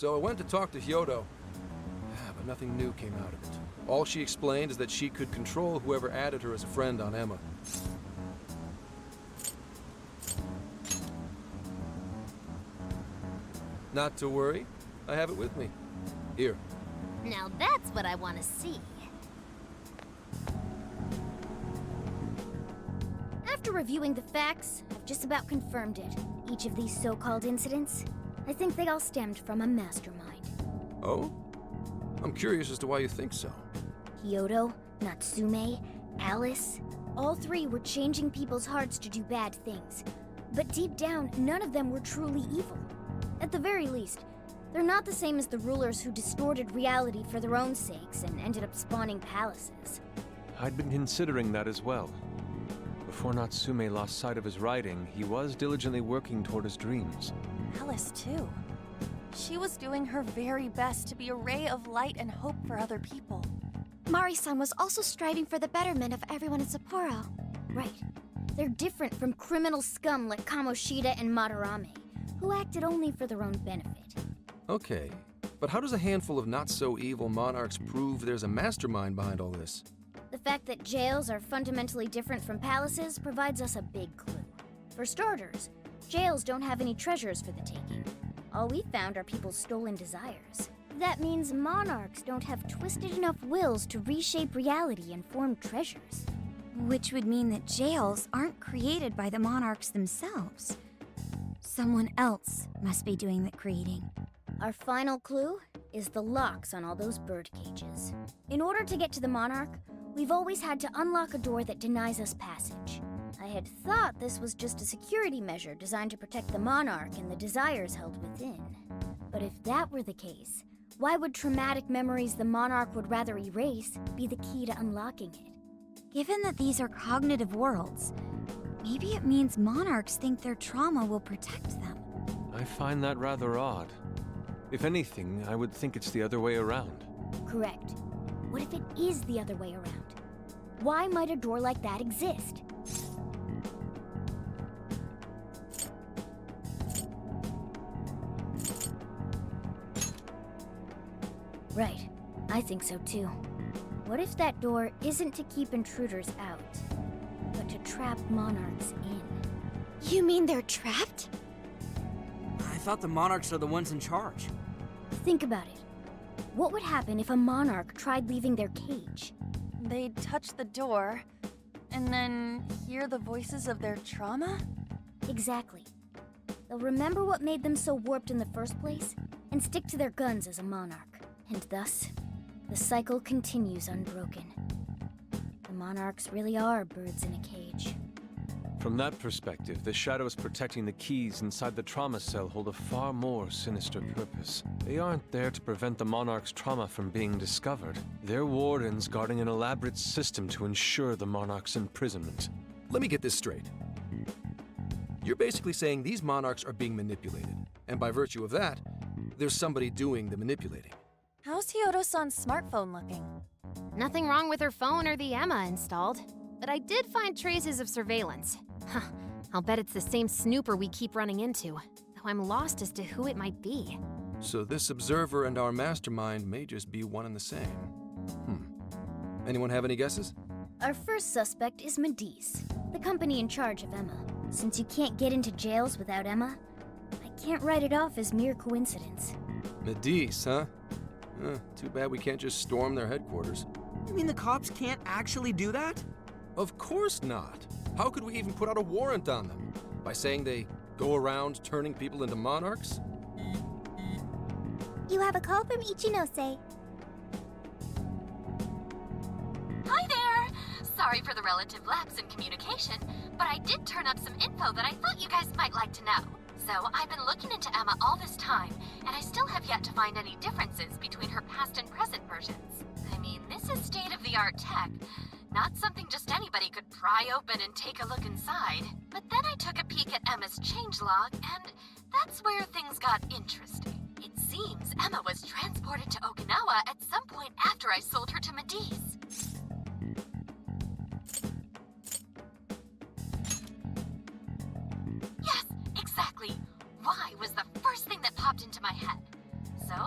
So I went to talk to Kyoto, but nothing new came out of it. All she explained is that she could control whoever added her as a friend on Emma. Not to worry, I have it with me. Here. Now that's what I want to see. After reviewing the facts, I've just about confirmed it. Each of these so-called incidents, I think they all stemmed from a mastermind. Oh? I'm curious as to why you think so. Kyoto, Natsume, Alice, all three were changing people's hearts to do bad things. But deep down, none of them were truly evil. At the very least, they're not the same as the rulers who distorted reality for their own sakes and ended up spawning palaces. I'd been considering that as well. Before Natsume lost sight of his writing, he was diligently working toward his dreams. Alice, too. She was doing her very best to be a ray of light and hope for other people. Mari-san was also striving for the betterment of everyone in Sapporo. Right. They're different from criminal scum like Kamoshida and Madarame, who acted only for their own benefit. Okay, but how does a handful of not-so-evil monarchs prove there's a mastermind behind all this? The fact that jails are fundamentally different from palaces provides us a big clue. For starters, jails don't have any treasures for the taking. All we found are people's stolen desires. That means monarchs don't have twisted enough wills to reshape reality and form treasures. Which would mean that jails aren't created by the monarchs themselves. Someone else must be doing the creating. Our final clue is the locks on all those bird cages. In order to get to the monarch, we've always had to unlock a door that denies us passage. I had thought this was just a security measure designed to protect the monarch and the desires held within. But if that were the case, why would traumatic memories the monarch would rather erase be the key to unlocking it? Given that these are cognitive worlds, maybe it means monarchs think their trauma will protect them. I find that rather odd. If anything, I would think it's the other way around. Correct. What if it is the other way around? Why might a door like that exist? Right. I think so too. What if that door isn't to keep intruders out, but to trap monarchs in? You mean they're trapped? I thought the monarchs are the ones in charge. Think about it. What would happen if a monarch tried leaving their cage? They'd touch the door, and then hear the voices of their trauma? Exactly. They'll remember what made them so warped in the first place, and stick to their guns as a monarch. And thus, the cycle continues unbroken. The monarchs really are birds in a cage. From that perspective, the shadows protecting the keys inside the trauma cell hold a far more sinister purpose. They aren't there to prevent the monarch's trauma from being discovered. They're wardens guarding an elaborate system to ensure the monarch's imprisonment. Let me get this straight. You're basically saying these monarchs are being manipulated, and by virtue of that, there's somebody doing the manipulating. How's Hyodo-san's smartphone looking? Nothing wrong with her phone or the Emma installed, but I did find traces of surveillance. Huh, I'll bet it's the same snooper we keep running into, though I'm lost as to who it might be. So this observer and our mastermind may just be one and the same. Anyone have any guesses? Our first suspect is Medice, the company in charge of Emma. Since you can't get into jails without Emma, I can't write it off as mere coincidence. Medice, huh? Too bad we can't just storm their headquarters. You mean the cops can't actually do that? Of course not. How could we even put out a warrant on them? By saying they go around turning people into monarchs? You have a call from Ichinose. Hi there! Sorry for the relative lapse in communication, but I did turn up some info that I thought you guys might like to know. So I've been looking into Emma all this time, and I still have yet to find any differences between her past and present versions. I mean, this is state-of-the-art tech. Not something just anybody could pry open and take a look inside. But then I took a peek at Emma's changelog, and that's where things got interesting. It seems Emma was transported to Okinawa at some point after I sold her to Medice. Yes, exactly. Why was the first thing that popped into my head. So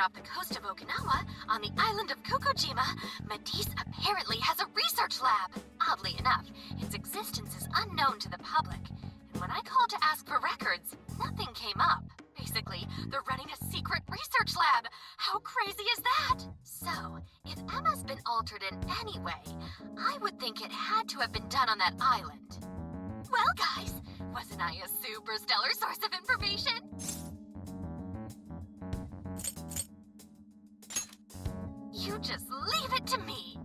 off the coast of Okinawa, on the island of Kokojima, Matisse apparently has a research lab. Oddly enough, its existence is unknown to the public. And when I called to ask for records, nothing came up. Basically, they're running a secret research lab. How crazy is that? So, if Emma's been altered in any way, I would think it had to have been done on that island. Well, guys, wasn't I a super stellar source of information? You just leave it to me.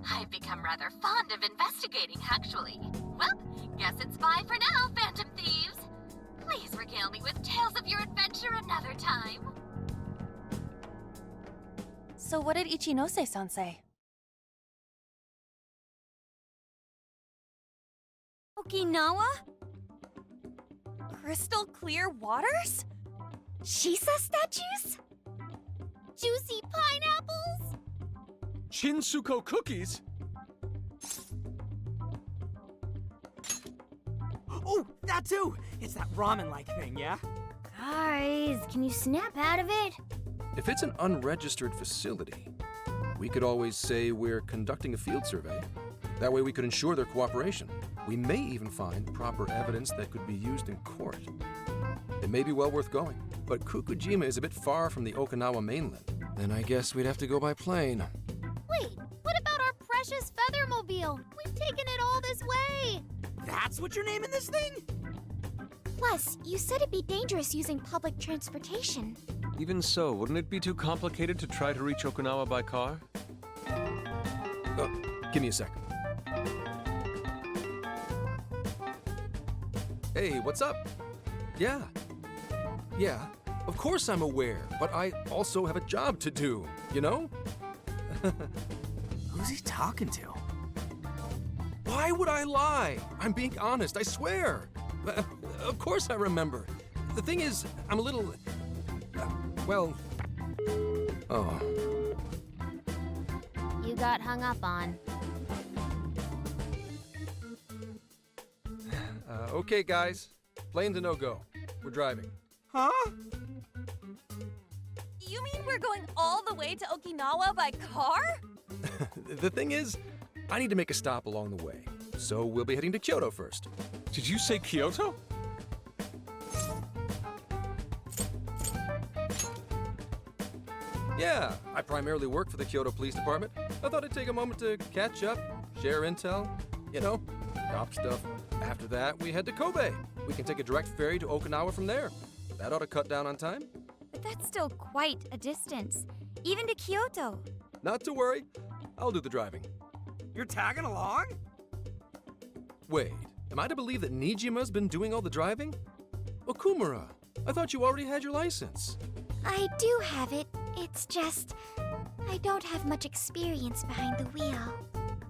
I've become rather fond of investigating, actually. Well, guess it's bye for now, Phantom Thieves. Please regale me with tales of your adventure another time. So what did Ichinose-san say? Okinawa? Crystal clear waters? Shisa statues? Juicy pineapples? Shinsuko cookies? Oh, that too! It's that ramen-like thing, yeah? Guys, can you snap out of it? If it's an unregistered facility, we could always say we're conducting a field survey. That way we could ensure their cooperation. We may even find proper evidence that could be used in court. It may be well worth going, but Kokujima is a bit far from the Okinawa mainland. Then I guess we'd have to go by plane. Wait, what about our precious Feathermobile? We've taken it all this way! That's what you're naming this thing? Plus, you said it'd be dangerous using public transportation. Even so, wouldn't it be too complicated to try to reach Okinawa by car? Give me a sec. Hey, what's up? Yeah, of course I'm aware, but I also have a job to do, you know? Who's he talking to? Why would I lie? I'm being honest, I swear. Of course I remember. The thing is, I'm a little... Oh. You got hung up on. Okay, guys. Plane's a no-go. We're driving. Huh? You mean we're going all the way to Okinawa by car? The thing is, I need to make a stop along the way. So we'll be heading to Kyoto first. Did you say Kyoto? Yeah, I primarily work for the Kyoto Police Department. I thought I'd take a moment to catch up, share intel, you know, cop stuff. After that, we head to Kobe. We can take a direct ferry to Okinawa from there. That ought to cut down on time. But that's still quite a distance, even to Kyoto. Not to worry, I'll do the driving. You're tagging along? Wait, am I to believe that Nijima's been doing all the driving? Okumura, I thought you already had your license. I do have it. It's just, I don't have much experience behind the wheel.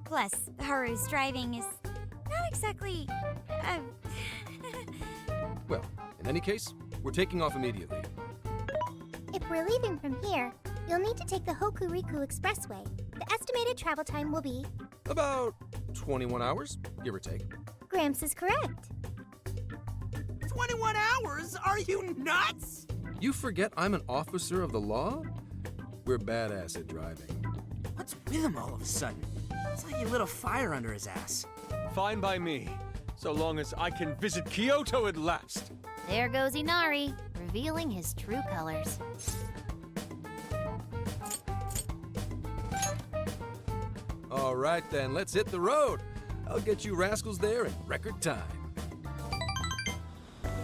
Plus, Haru's driving is not exactly... Well, in any case, we're taking off immediately. If we're leaving from here, you'll need to take the Hokuriku Expressway. The estimated travel time will be... About 21 hours, give or take. Gramps is correct. 21 hours? Are you nuts? You forget I'm an officer of the law? We're badass at driving. What's with him all of a sudden? It's like you lit a fire under his ass. Fine by me, so long as I can visit Kyoto at last. There goes Inari, revealing his true colors. All right then, let's hit the road. I'll get you rascals there in record time.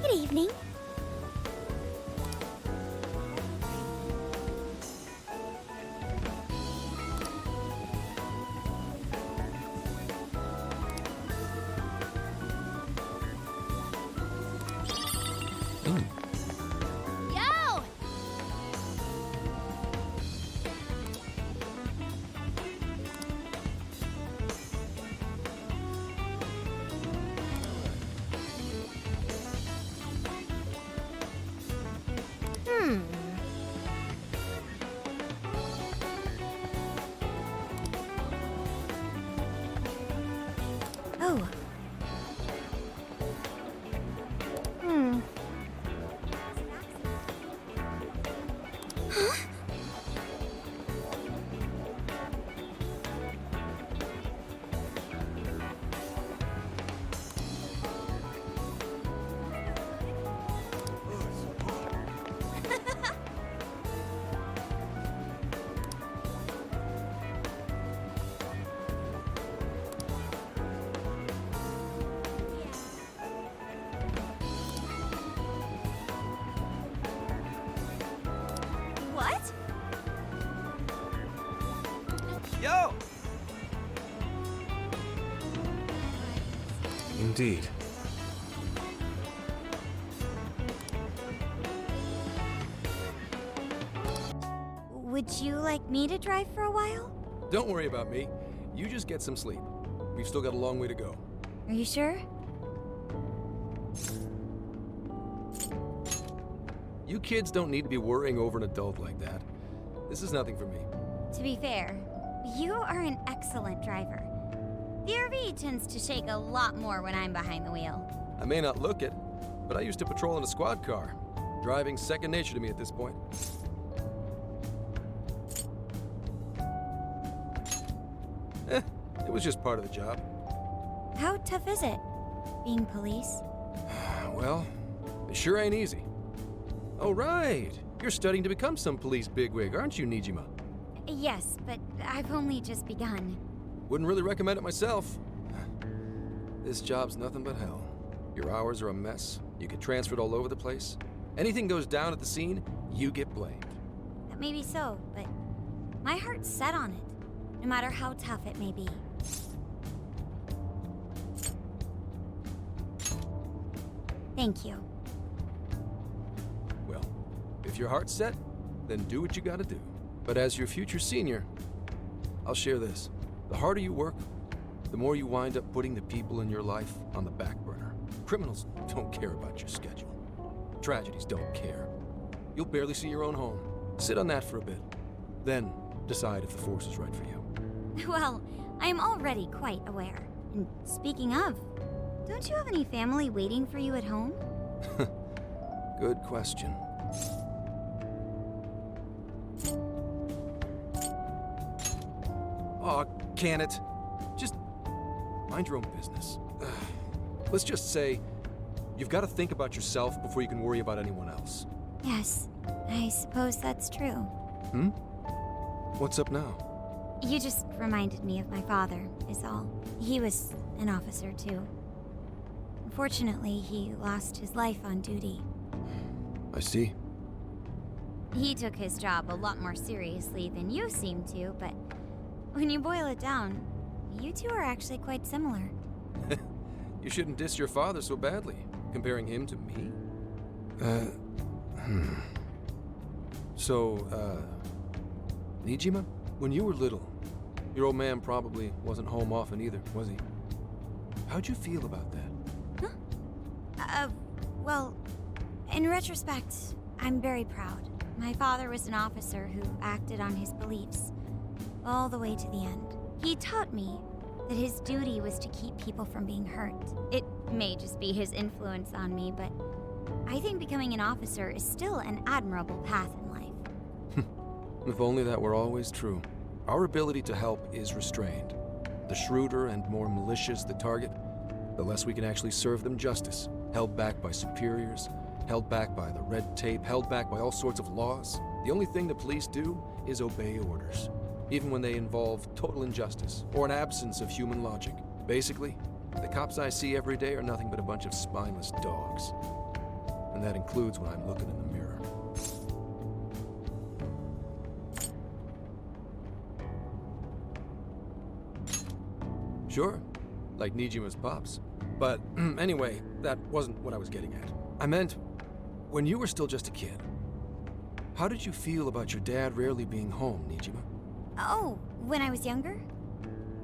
Good evening. Yo! Oh, Indeed. Would you like me to drive for a while? Don't worry about me. You just get some sleep. We've still got a long way to go. Are you sure? You kids don't need to be worrying over an adult like that. This is nothing for me. To be fair, you are an excellent driver. The RV tends to shake a lot more when I'm behind the wheel. I may not look it, but I used to patrol in a squad car. Driving's second nature to me at this point. It was just part of the job. How tough is it, being police? Well, it sure ain't easy. Oh, right. You're studying to become some police bigwig, aren't you, Nijima? Yes, but I've only just begun. Wouldn't really recommend it myself. This job's nothing but hell. Your hours are a mess. You get transferred all over the place. Anything goes down at the scene, you get blamed. That may be so, but my heart's set on it, no matter how tough it may be. Thank you. Well, if your heart's set, then do what you gotta do. But as your future senior, I'll share this. The harder you work, the more you wind up putting the people in your life on the back burner. Criminals don't care about your schedule. Tragedies don't care. You'll barely see your own home. Sit on that for a bit. Then decide if the force is right for you. Well, I am already quite aware. And speaking of, don't you have any family waiting for you at home? Good question. Aw, can it? Just mind your own business. Let's just say you've got to think about yourself before you can worry about anyone else. Yes, I suppose that's true. Hmm? What's up now? You just reminded me of my father, is all. He was an officer, too. Unfortunately, he lost his life on duty. I see. He took his job a lot more seriously than you seem to, but when you boil it down, you two are actually quite similar. You shouldn't diss your father so badly, comparing him to me. So, Nijima, when you were little, your old man probably wasn't home often either, was he? How'd you feel about that? Well, in retrospect, I'm very proud. My father was an officer who acted on his beliefs all the way to the end. He taught me that his duty was to keep people from being hurt. It may just be his influence on me, but I think becoming an officer is still an admirable path in life. If only that were always true. Our ability to help is restrained. The shrewder and more malicious the target, the less we can actually serve them justice. Held back by superiors, held back by the red tape, held back by all sorts of laws. The only thing the police do is obey orders, even when they involve total injustice or an absence of human logic. Basically, the cops I see every day are nothing but a bunch of spineless dogs. And that includes when I'm looking in the mirror. Sure, like Nijima's pops. But anyway, that wasn't what I was getting at. I meant, when you were still just a kid, how did you feel about your dad rarely being home, Nijima? Oh, when I was younger?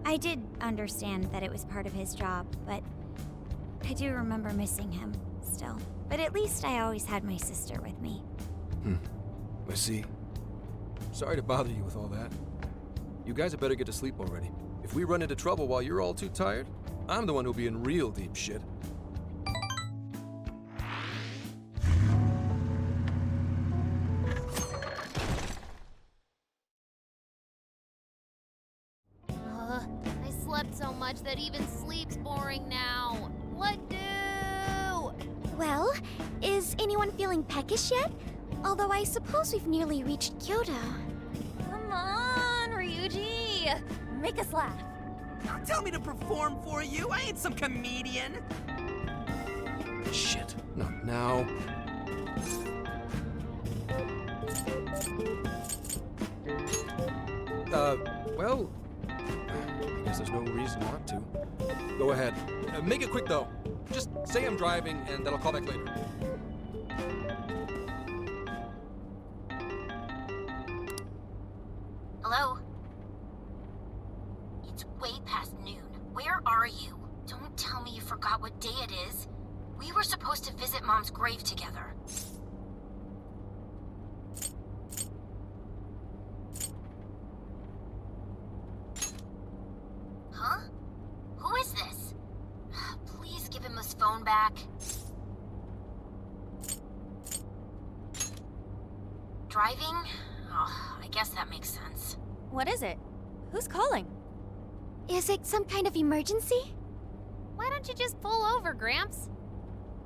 I did understand that it was part of his job, but I do remember missing him still. But at least I always had my sister with me. I see. Sorry to bother you with all that. You guys had better get to sleep already. If we run into trouble while you're all too tired, I'm the one who'll be in real deep shit. I slept so much that even sleep's boring now. What do? Well, is anyone feeling peckish yet? Although I suppose we've nearly reached Kyoto. Come on, Ryuji! Make us laugh. Don't tell me to perform for you. I ain't some comedian. Shit, not now. Well, I guess there's no reason not to. Go ahead. Make it quick, though. just say I'm driving and that I'll call back later. Hello? It's way past noon. Where are you? Don't tell me you forgot what day it is. We were supposed to visit Mom's grave together. Huh? Who is this? Please give him his phone back. Driving? Oh, I guess that makes sense. What is it? Who's calling? Is it some kind of emergency? Why don't you just pull over, Gramps?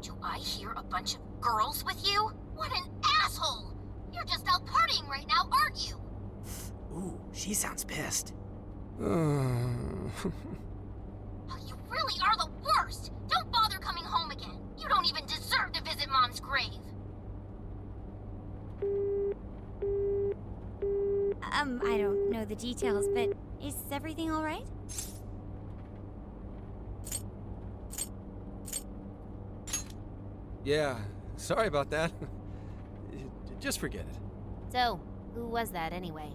Do I hear a bunch of girls with you? What an asshole! You're just out partying right now, aren't you? Ooh, she sounds pissed. Oh, you really are the worst! Don't bother coming home again. You don't even deserve to visit Mom's grave. I don't know the details, but is everything all right? Yeah, sorry about that. Just forget it. So, who was that anyway?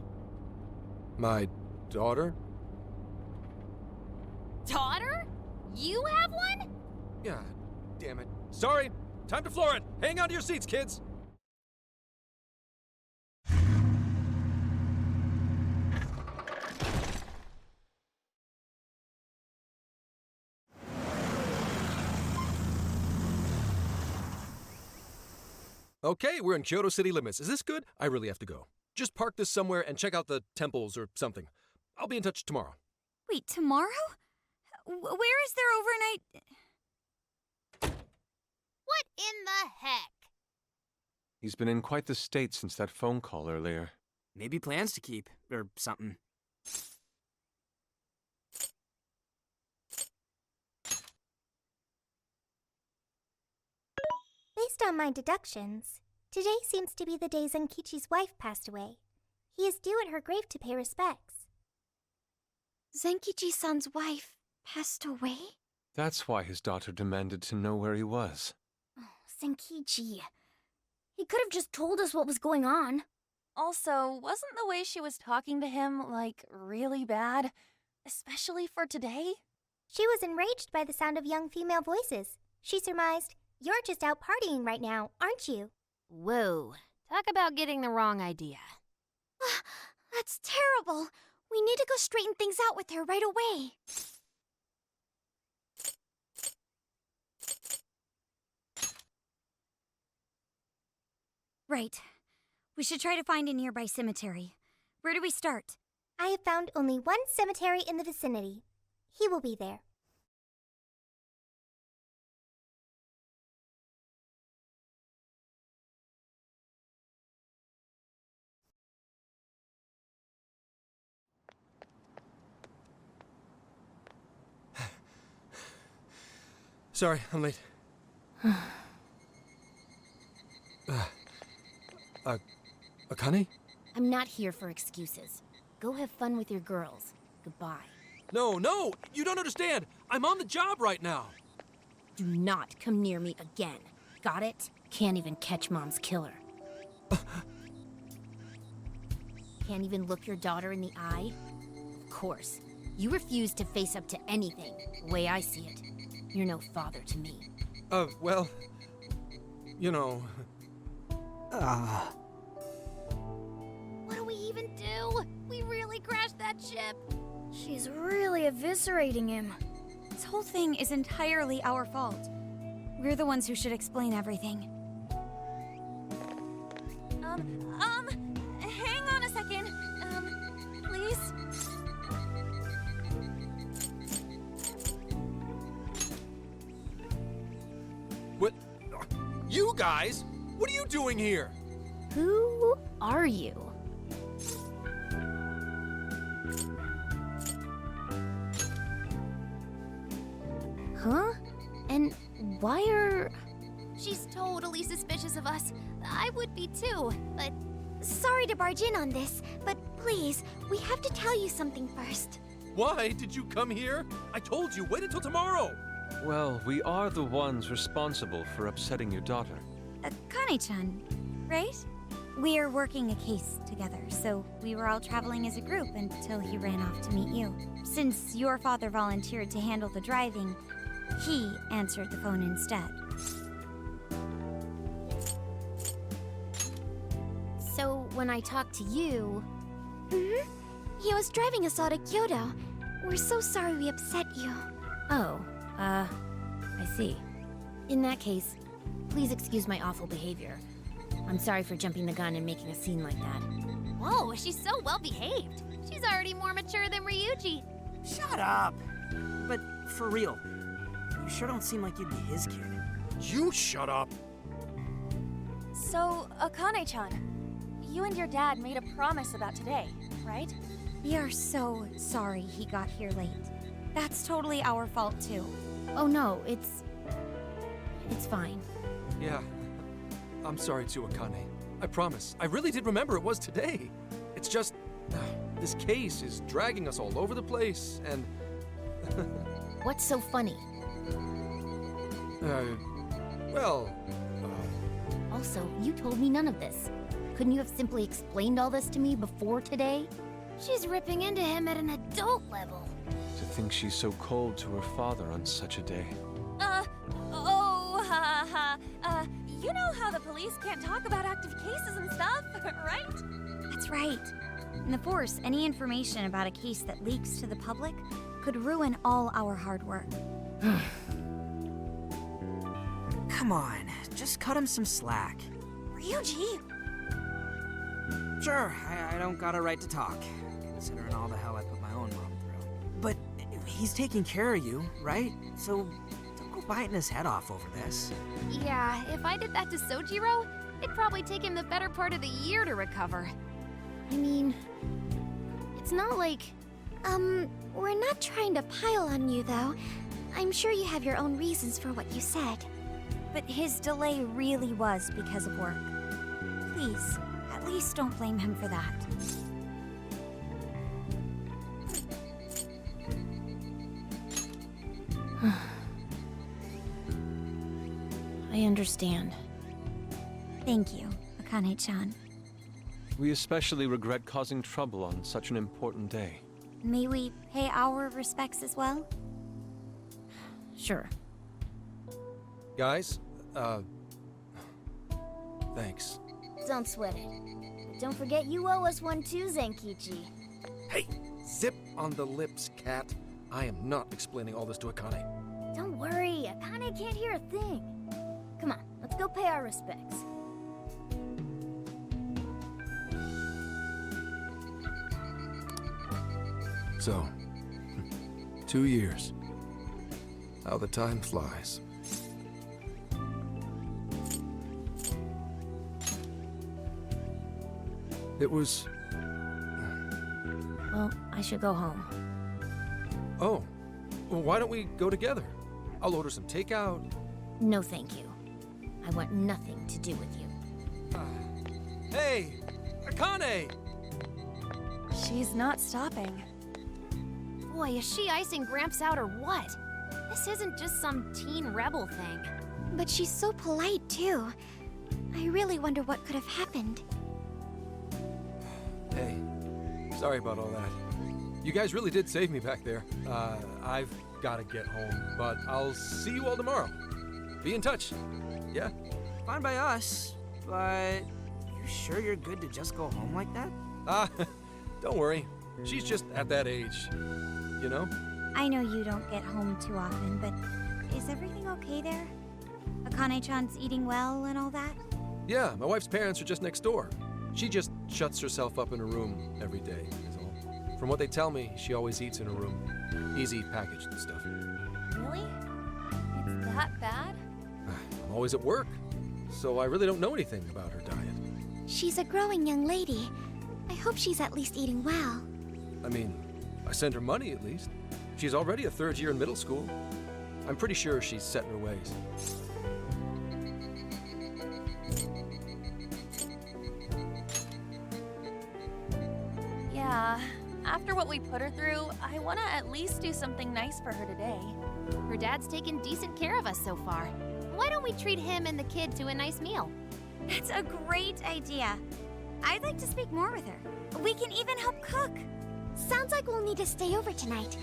My daughter? Daughter? You have one? Yeah, damn it. Sorry, time to floor it. Hang on to your seats, kids. Okay, we're in Kyoto city limits. Is this good? I really have to go. Just park this somewhere and check out the temples or something. I'll be in touch tomorrow. Wait, tomorrow? Where is there overnight? What in the heck? He's been in quite the state since that phone call earlier. Maybe plans to keep, or something. Based on my deductions, today seems to be the day Zenkichi's wife passed away. He is due at her grave to pay respects. Zenkichi-san's wife passed away? That's why his daughter demanded to know where he was. Oh, Zenkichi. He could have just told us what was going on. Also, wasn't the way she was talking to him, like, really bad? Especially for today? She was enraged by the sound of young female voices. She surmised, "You're just out partying right now, aren't you?" Whoa. Talk about getting the wrong idea. That's terrible. We need to go straighten things out with her right away. Right. We should try to find a nearby cemetery. Where do we start? I have found only one cemetery in the vicinity. He will be there. Sorry, I'm late. Akane? I'm not here for excuses. Go have fun with your girls. Goodbye. No, you don't understand. I'm on the job right now. Do not come near me again. Got it? Can't even catch Mom's killer. Can't even look your daughter in the eye? Of course. You refuse to face up to anything, the way I see it. You're no father to me. Well, you know... What do we even do? We really crashed that ship. She's really eviscerating him. This whole thing is entirely our fault. We're the ones who should explain everything. Hang on a second. Please? What? You guys? What are you doing here? Who are you? Huh? And why are... She's totally suspicious of us. I would be too, but... Sorry to barge in on this, but please, we have to tell you something first. Why did you come here? I told you, wait until tomorrow. Well, we are the ones responsible for upsetting your daughter. Akane-chan, right? We're working a case together, so we were all traveling as a group until he ran off to meet you. Since your father volunteered to handle the driving, he answered the phone instead. So when I talked to you, He was driving us all to Kyoto. We're so sorry we upset you. I see. In that case, please excuse my awful behavior. I'm sorry for jumping the gun and making a scene like that. Whoa, she's so well behaved. She's already more mature than Ryuji. Shut up! But for real, you sure don't seem like you'd be his kid. You shut up! So, Akane-chan, you and your dad made a promise about today, right? We are so sorry he got here late. That's totally our fault, too. Oh no, it's fine. Yeah, I'm sorry too, Akane. I promise. I really did remember it was today. It's just, this case is dragging us all over the place, and... What's so funny? Well... Also, you told me none of this. Couldn't you have simply explained all this to me before today? She's ripping into him at an adult level. To think she's so cold to her father on such a day. You know how the police can't talk about active cases and stuff, right? That's right. In the Force, any information about a case that leaks to the public could ruin all our hard work. Come on, just cut him some slack. Ryuji! Sure, I don't got a right to talk, considering all the hell I put my own mom through. But he's taking care of you, right? So don't go biting his head off over this. Yeah, if I did that to Sojiro, it'd probably take him the better part of the year to recover. I mean, it's not like... We're not trying to pile on you, though. I'm sure you have your own reasons for what you said. But his delay really was because of work. Please, at least don't blame him for that. I understand. Thank you, Akane-chan. We especially regret causing trouble on such an important day. May we pay our respects as well? Sure. Guys, thanks. Don't sweat it. But don't forget you owe us one too, Zenkichi. Hey, zip on the lips, cat. I am not explaining all this to Akane. Don't worry, Akane can't hear a thing. Come on, let's go pay our respects. So, 2 years. How the time flies. It was... Well, I should go home. Oh, well, why don't we go together? I'll order some takeout. No, thank you. I want nothing to do with you. Hey, Akane! She's not stopping. Boy, is she icing Gramps out or what? This isn't just some teen rebel thing. But she's so polite, too. I really wonder what could have happened. Hey, sorry about all that. You guys really did save me back there. I've got to get home, but I'll see you all tomorrow. Be in touch. Yeah? Fine by us, but you sure you're good to just go home like that? Don't worry. She's just at that age, you know? I know you don't get home too often, but is everything okay there? Akane-chan's eating well and all that? Yeah, my wife's parents are just next door. She just shuts herself up in her room every day, is all. From what they tell me, she always eats in her room. Easy packaged stuff. Really? It's that bad? I'm always at work, so I really don't know anything about her diet. She's a growing young lady. I hope she's at least eating well. I mean, I send her money at least. She's already a third year in middle school. I'm pretty sure she's set in her ways. Yeah. After what we put her through, I want to at least do something nice for her today. Her dad's taken decent care of us so far. Why don't we treat him and the kid to a nice meal? That's a great idea. I'd like to speak more with her. We can even help cook. Sounds like we'll need to stay over tonight.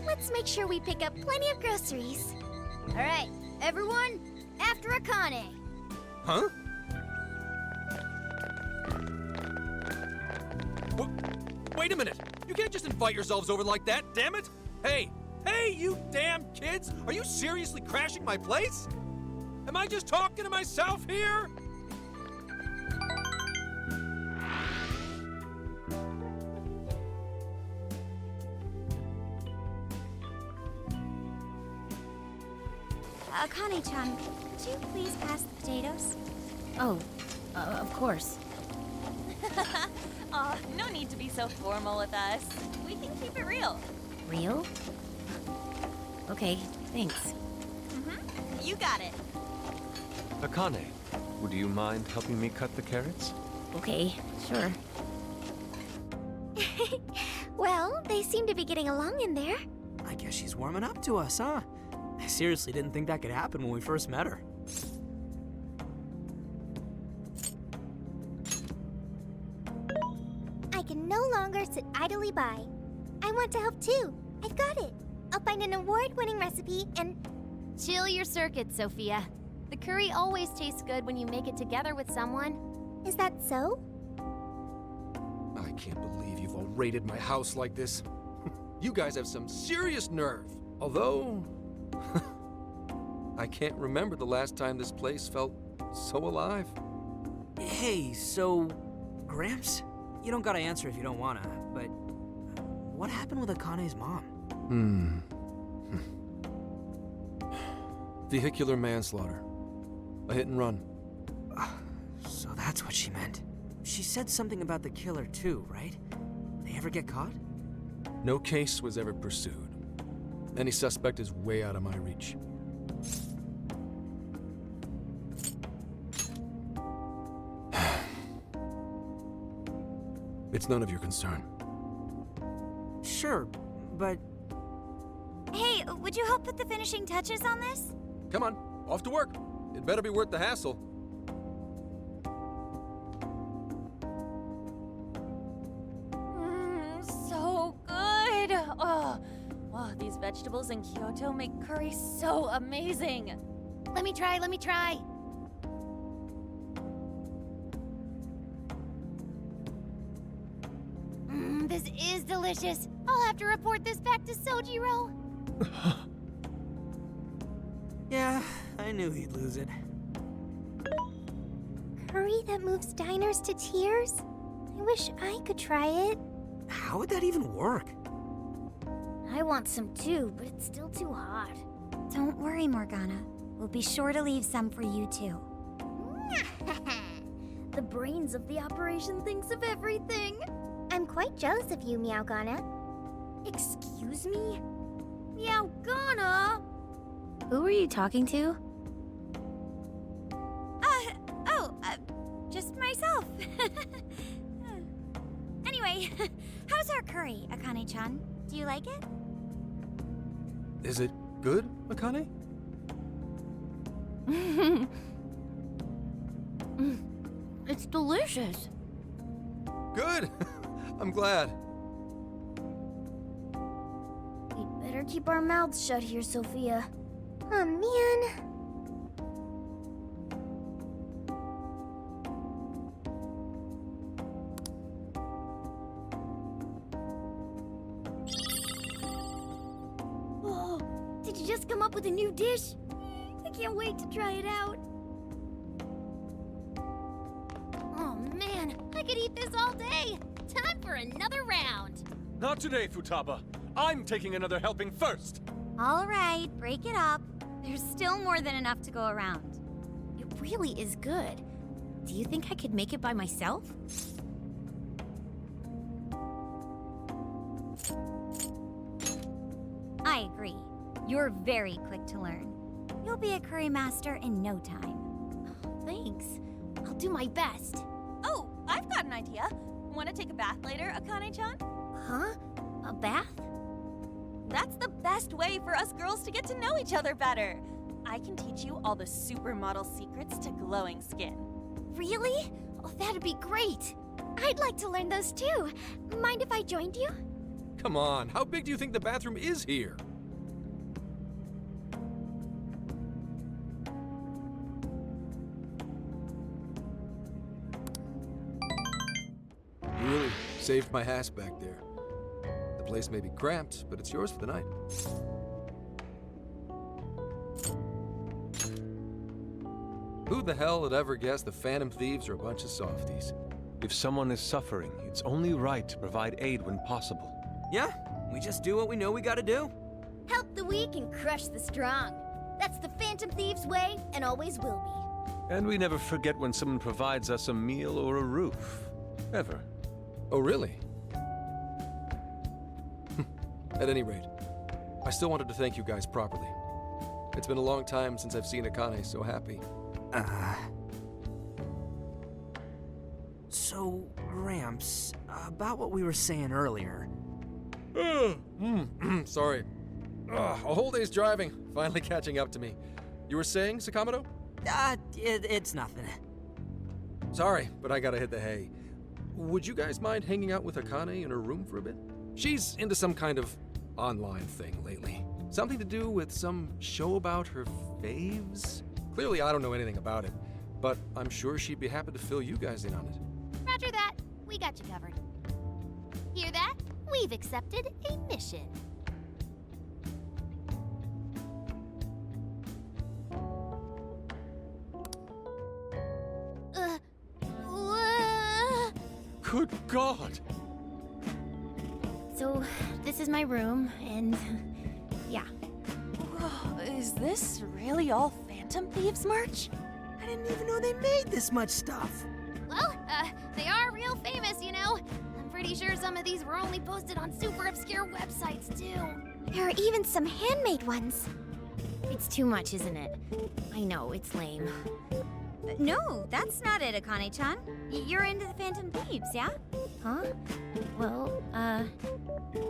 Let's make sure we pick up plenty of groceries. All right, everyone, after Akane. Huh? Wait a minute! You can't just invite yourselves over like that, damn it! Hey! Hey, you damn kids! Are you seriously crashing my place? Am I just talking to myself here? Akane-chan, could you please pass the potatoes? Oh, of course. Aw, no need to be so formal with us. We can keep it real. Real? Okay, thanks. You got it. Akane, would you mind helping me cut the carrots? Okay, sure. Well, they seem to be getting along in there. I guess she's warming up to us, huh? I seriously didn't think that could happen when we first met her. I can no longer sit idly by. I want to help too. I've got it. I'll find an award-winning recipe and... Chill your circuits, Sophia. The curry always tastes good when you make it together with someone. Is that so? I can't believe you've all raided my house like this. You guys have some serious nerve. Although, I can't remember the last time this place felt so alive. Hey, so... Gramps? You don't gotta answer if you don't wanna, but... What happened with Akane's mom? Vehicular manslaughter. A hit and run. So that's what she meant. She said something about the killer too, right? They ever get caught? No case was ever pursued. Any suspect is way out of my reach. It's none of your concern. Sure, but... Hey, would you help put the finishing touches on this? Come on, off to work. It better be worth the hassle. So good. Oh, these vegetables in Kyoto make curry so amazing. Let me try. This is delicious. I'll have to report this back to Sojiro. Yeah, I knew he'd lose it. Curry that moves diners to tears? I wish I could try it. How would that even work? I want some too, but it's still too hot. Don't worry, Morgana. We'll be sure to leave some for you too. The brains of the operation thinks of everything. I'm quite jealous of you, Meowgana. Excuse me? Meowgana? Who were you talking to? Just myself. Anyway, how's our curry, Akane-chan? Do you like it? Is it good, Akane? It's delicious. Good! I'm glad. We'd better keep our mouths shut here, Sophia. Oh, man. Oh, did you just come up with a new dish? I can't wait to try it out. Oh man, I could eat this all day. Time for another round. Not today, Futaba. I'm taking another helping first. All right, break it up. There's still more than enough to go around. It really is good. Do you think I could make it by myself? I agree. You're very quick to learn. You'll be a curry master in no time. Thanks. I'll do my best. Oh, I've got an idea. Want to take a bath later, Akane-chan? Huh? A bath? That's the best way for us girls to get to know each other better. I can teach you all the supermodel secrets to glowing skin. Really? Oh, that'd be great. I'd like to learn those too. Mind if I joined you? Come on, how big do you think the bathroom is here? You really saved my ass back there. The place may be cramped, but it's yours for the night. Who the hell would ever guess the Phantom Thieves are a bunch of softies? If someone is suffering, it's only right to provide aid when possible. Yeah, we just do what we know we gotta do. Help the weak and crush the strong. That's the Phantom Thieves' way and always will be. And we never forget when someone provides us a meal or a roof. Ever. Oh, really? At any rate, I still wanted to thank you guys properly. It's been a long time since I've seen Akane so happy. So, Gramps, about what we were saying earlier. Sorry. A whole day's driving, finally catching up to me. You were saying, Sakamoto? It's nothing. Sorry, but I gotta hit the hay. Would you guys mind hanging out with Akane in her room for a bit? She's into some kind of online thing lately. Something to do with some show about her faves? Clearly, I don't know anything about it, but I'm sure she'd be happy to fill you guys in on it. Roger that. We got you covered. Hear that? We've accepted a mission. Good God! So, this is my room, and yeah. Whoa, is this really all Phantom Thieves merch? I didn't even know they made this much stuff. Well, they are real famous, you know. I'm pretty sure some of these were only posted on super obscure websites, too. There are even some handmade ones. It's too much, isn't it? I know, it's lame. No, that's not it, Akane-chan. You're into the Phantom Thieves, yeah? Huh? Well,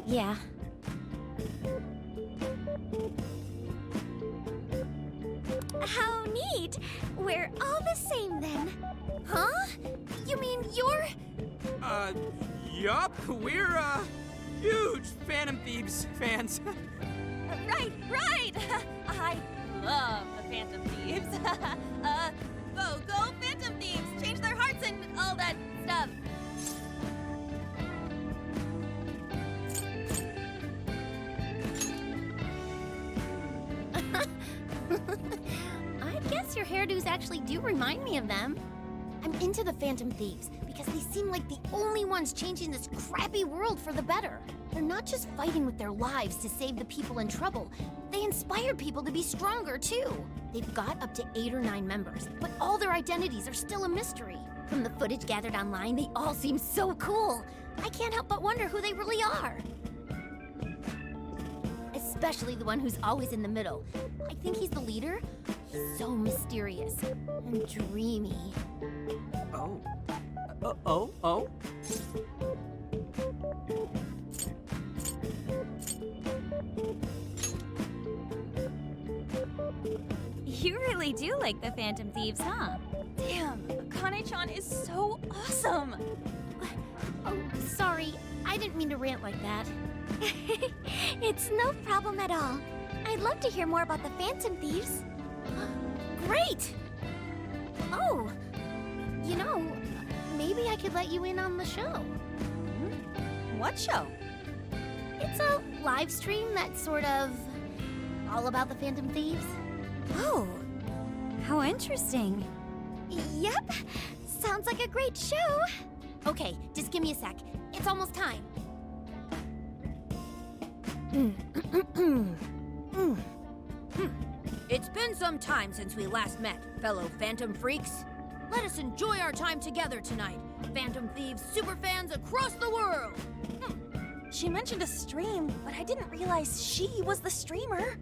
yeah. How neat! We're all the same then. Huh? You mean you're... Yup, we're, huge Phantom Thieves fans. Right! I love the Phantom Thieves. Go Phantom Thieves! Change their hearts and all that stuff. I guess your hairdos actually do remind me of them. I'm into the Phantom Thieves because they seem like the only ones changing this crappy world for the better. They're not just fighting with their lives to save the people in trouble. They inspire people to be stronger, too. They've got up to 8 or 9 members, but all their identities are still a mystery. From the footage gathered online, they all seem so cool. I can't help but wonder who they really are. Especially the one who's always in the middle. I think he's the leader. He's so mysterious and dreamy. Oh? You really do like the Phantom Thieves, huh? Damn, Akane-chan is so awesome. Oh, sorry. I didn't mean to rant like that. It's no problem at all. I'd love to hear more about the Phantom Thieves. Great! Oh, you know, maybe I could let you in on the show. What show? It's a live stream that's sort of all about the Phantom Thieves. Oh, how interesting. Yep, sounds like a great show. Okay, just give me a sec. It's almost time. It's been some time since we last met, fellow Phantom Freaks. Let us enjoy our time together tonight, Phantom Thieves superfans across the world! She mentioned a stream, but I didn't realize she was the streamer.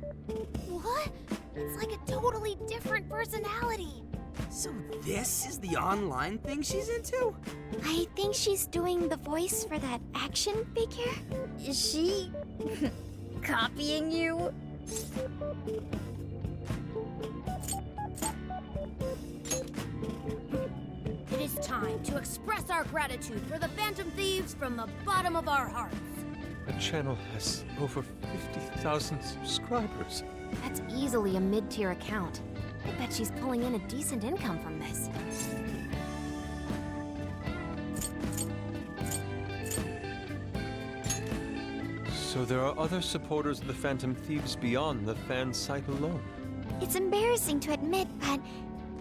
What? It's like a totally different personality. So this is the online thing she's into? I think she's doing the voice for that action figure. Is she... copying you? It is time to express our gratitude for the Phantom Thieves from the bottom of our hearts. The channel has over 50,000 subscribers. That's easily a mid-tier account. I bet she's pulling in a decent income from this. So there are other supporters of the Phantom Thieves beyond the fan site alone. It's embarrassing to admit, but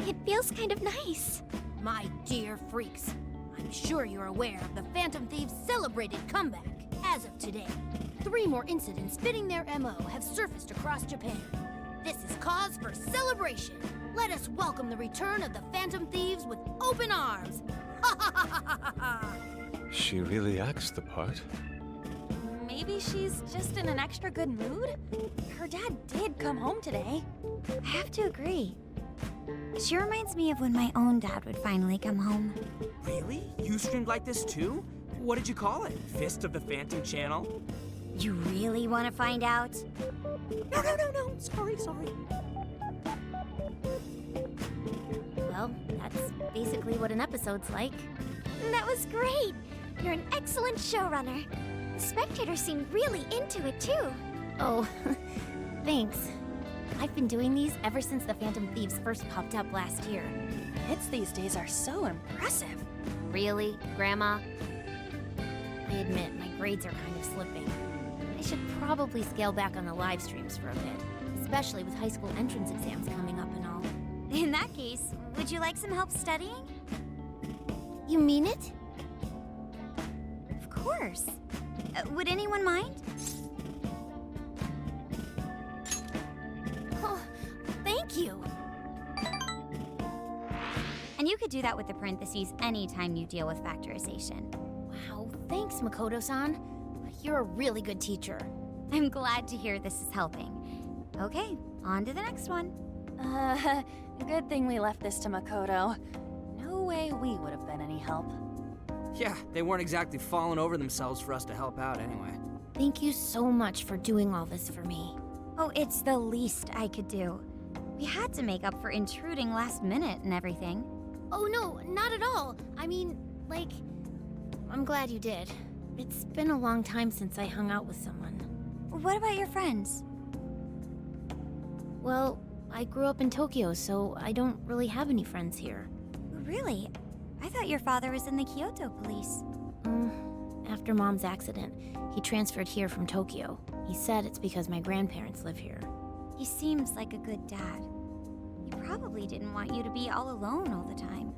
it feels kind of nice. My dear freaks, I'm sure you're aware of the Phantom Thieves' celebrated comeback. As of today, 3 more incidents fitting their MO have surfaced across Japan. This is cause for celebration. Let us welcome the return of the Phantom Thieves with open arms. Ha ha ha ha ha ha! She really acts the part. Maybe she's just in an extra good mood? Her dad did come home today. I have to agree. She reminds me of when my own dad would finally come home. Really? You streamed like this too? What did you call it? Fist of the Phantom Channel? You really want to find out? No. Sorry. Well, that's basically what an episode's like. That was great. You're an excellent showrunner. The spectators seem really into it too. Oh, thanks. I've been doing these ever since the Phantom Thieves first popped up last year. Kids these days are so impressive. Really, Grandma? I admit, my grades are kind of slipping. I should probably scale back on the live streams for a bit, especially with high school entrance exams coming up and all. In that case, would you like some help studying? You mean it? Of course. Would anyone mind? Oh, thank you. And you could do that with the parentheses anytime you deal with factorization. Wow, thanks, Makoto-san. You're a really good teacher. I'm glad to hear this is helping. Okay, on to the next one. Good thing we left this to Makoto. No way we would have been any help. Yeah, they weren't exactly falling over themselves for us to help out anyway. Thank you so much for doing all this for me. Oh, it's the least I could do. We had to make up for intruding last minute and everything. Oh no, not at all. I mean, like, I'm glad you did. It's been a long time since I hung out with someone. What about your friends? Well, I grew up in Tokyo, so I don't really have any friends here. Really? I thought your father was in the Kyoto police. After Mom's accident, he transferred here from Tokyo. He said it's because my grandparents live here. He seems like a good dad. He probably didn't want you to be all alone all the time.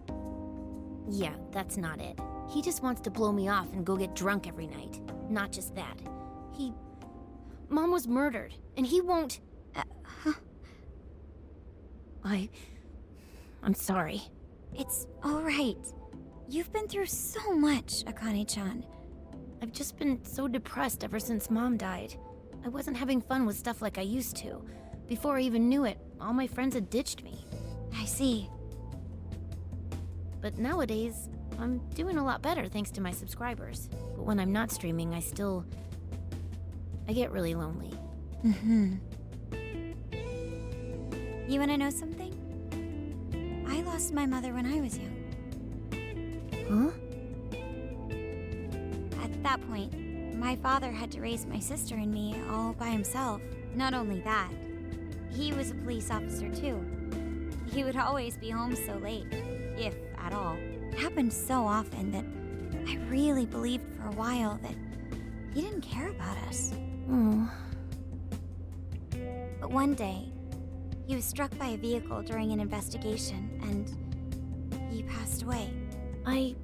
Yeah, that's not it. He just wants to blow me off and go get drunk every night. Not just that. Mom was murdered, and he won't... I'm sorry. It's all right. You've been through so much, Akane-chan. I've just been so depressed ever since Mom died. I wasn't having fun with stuff like I used to. Before I even knew it, all my friends had ditched me. I see. But nowadays, I'm doing a lot better thanks to my subscribers. But when I'm not streaming, I get really lonely. You wanna know something? I lost my mother when I was young. Huh? At that point, my father had to raise my sister and me all by himself. Not only that, he was a police officer too. He would always be home so late, if at all. It happened so often that I really believed for a while that he didn't care about us. Oh. But one day, he was struck by a vehicle during an investigation, and he passed away. I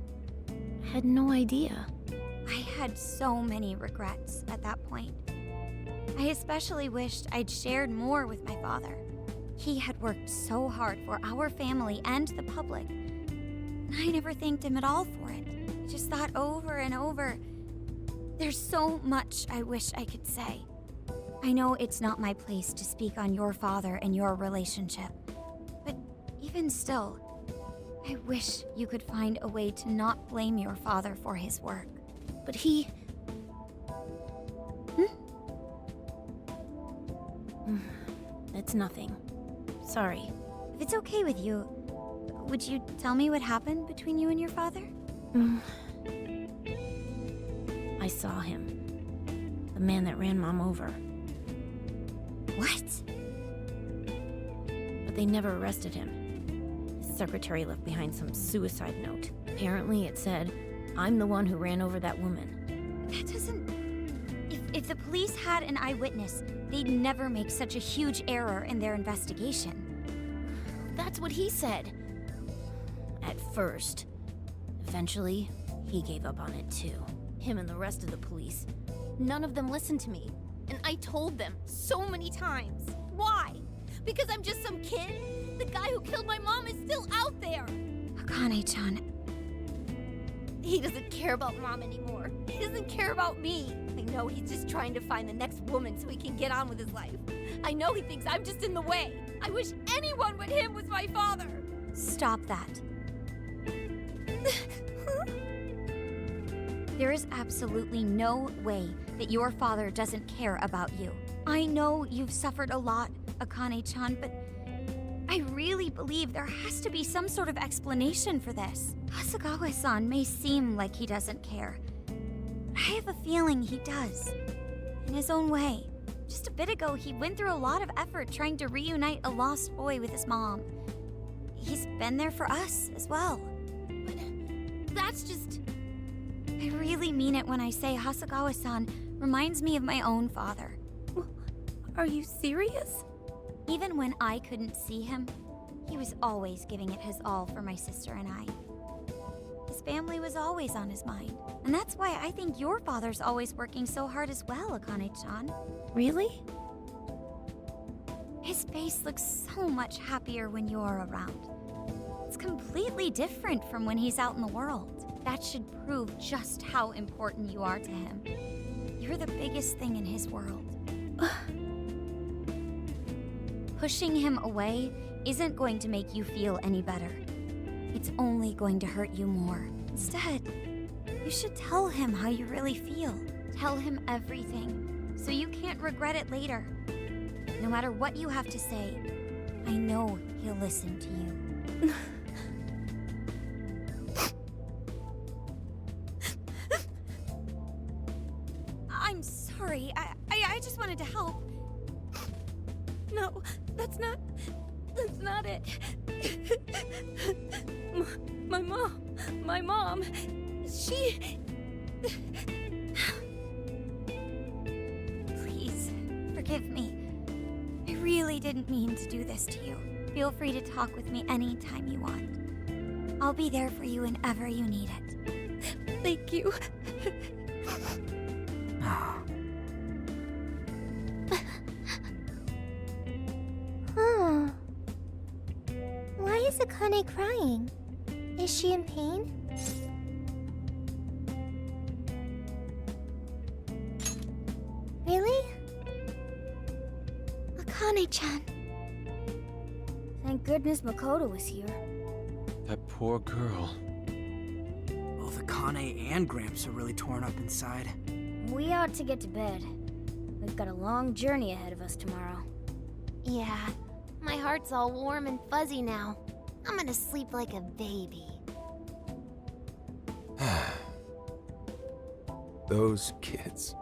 had no idea. I had so many regrets at that point. I especially wished I'd shared more with my father. He had worked so hard for our family and the public, and I never thanked him at all for it. I just thought over and over, there's so much I wish I could say. I know it's not my place to speak on your father and your relationship, but even still, I wish you could find a way to not blame your father for his work. But he... nothing. Sorry. If it's okay with you, would you tell me what happened between you and your father? I saw him. The man that ran Mom over. What? But they never arrested him. His secretary left behind some suicide note. Apparently it said, "I'm the one who ran over that woman." That doesn't... If the police had an eyewitness, they'd never make such a huge error in their investigation. That's what he said. At first. Eventually, he gave up on it too. Him and the rest of the police. None of them listened to me. And I told them so many times. Why? Because I'm just some kid? The guy who killed my mom is still out there! Akane-chan, He doesn't care about Mom anymore. He doesn't care about me. I know he's just trying to find the next woman so he can get on with his life. I know he thinks I'm just in the way. I wish anyone but him was my father. stop that. There is absolutely no way that your father doesn't care about you. I know you've suffered a lot, Akane-chan, but I really believe there has to be some sort of explanation for this. Hasegawa-san may seem like he doesn't care, but I have a feeling he does. In his own way. Just a bit ago, he went through a lot of effort trying to reunite a lost boy with his mom. He's been there for us as well. But that's just... I really mean it when I say Hasegawa-san reminds me of my own father. Are you serious? Even when I couldn't see him, he was always giving it his all for my sister and I. His family was always on his mind. And that's why I think your father's always working so hard as well, Akane-chan. Really? His face looks so much happier when you're around. It's completely different from when he's out in the world. That should prove just how important you are to him. You're the biggest thing in his world. Pushing him away isn't going to make you feel any better. It's only going to hurt you more. Instead, you should tell him how you really feel. Tell him everything, so you can't regret it later. No matter what you have to say, I know he'll listen to you. I'm sorry. I just wanted to help. No, that's not it. My mom, she... Please, forgive me. I really didn't mean to do this to you. Feel free to talk with me anytime you want. I'll be there for you whenever you need it. Thank you. Huh. Why is Akane crying? Is she in pain? Really? Akane-chan. Thank goodness Makoto was here. That poor girl. Both Akane and Gramps are really torn up inside. We ought to get to bed. We've got a long journey ahead of us tomorrow. Yeah, my heart's all warm and fuzzy now. I'm gonna sleep like a baby. Those kids.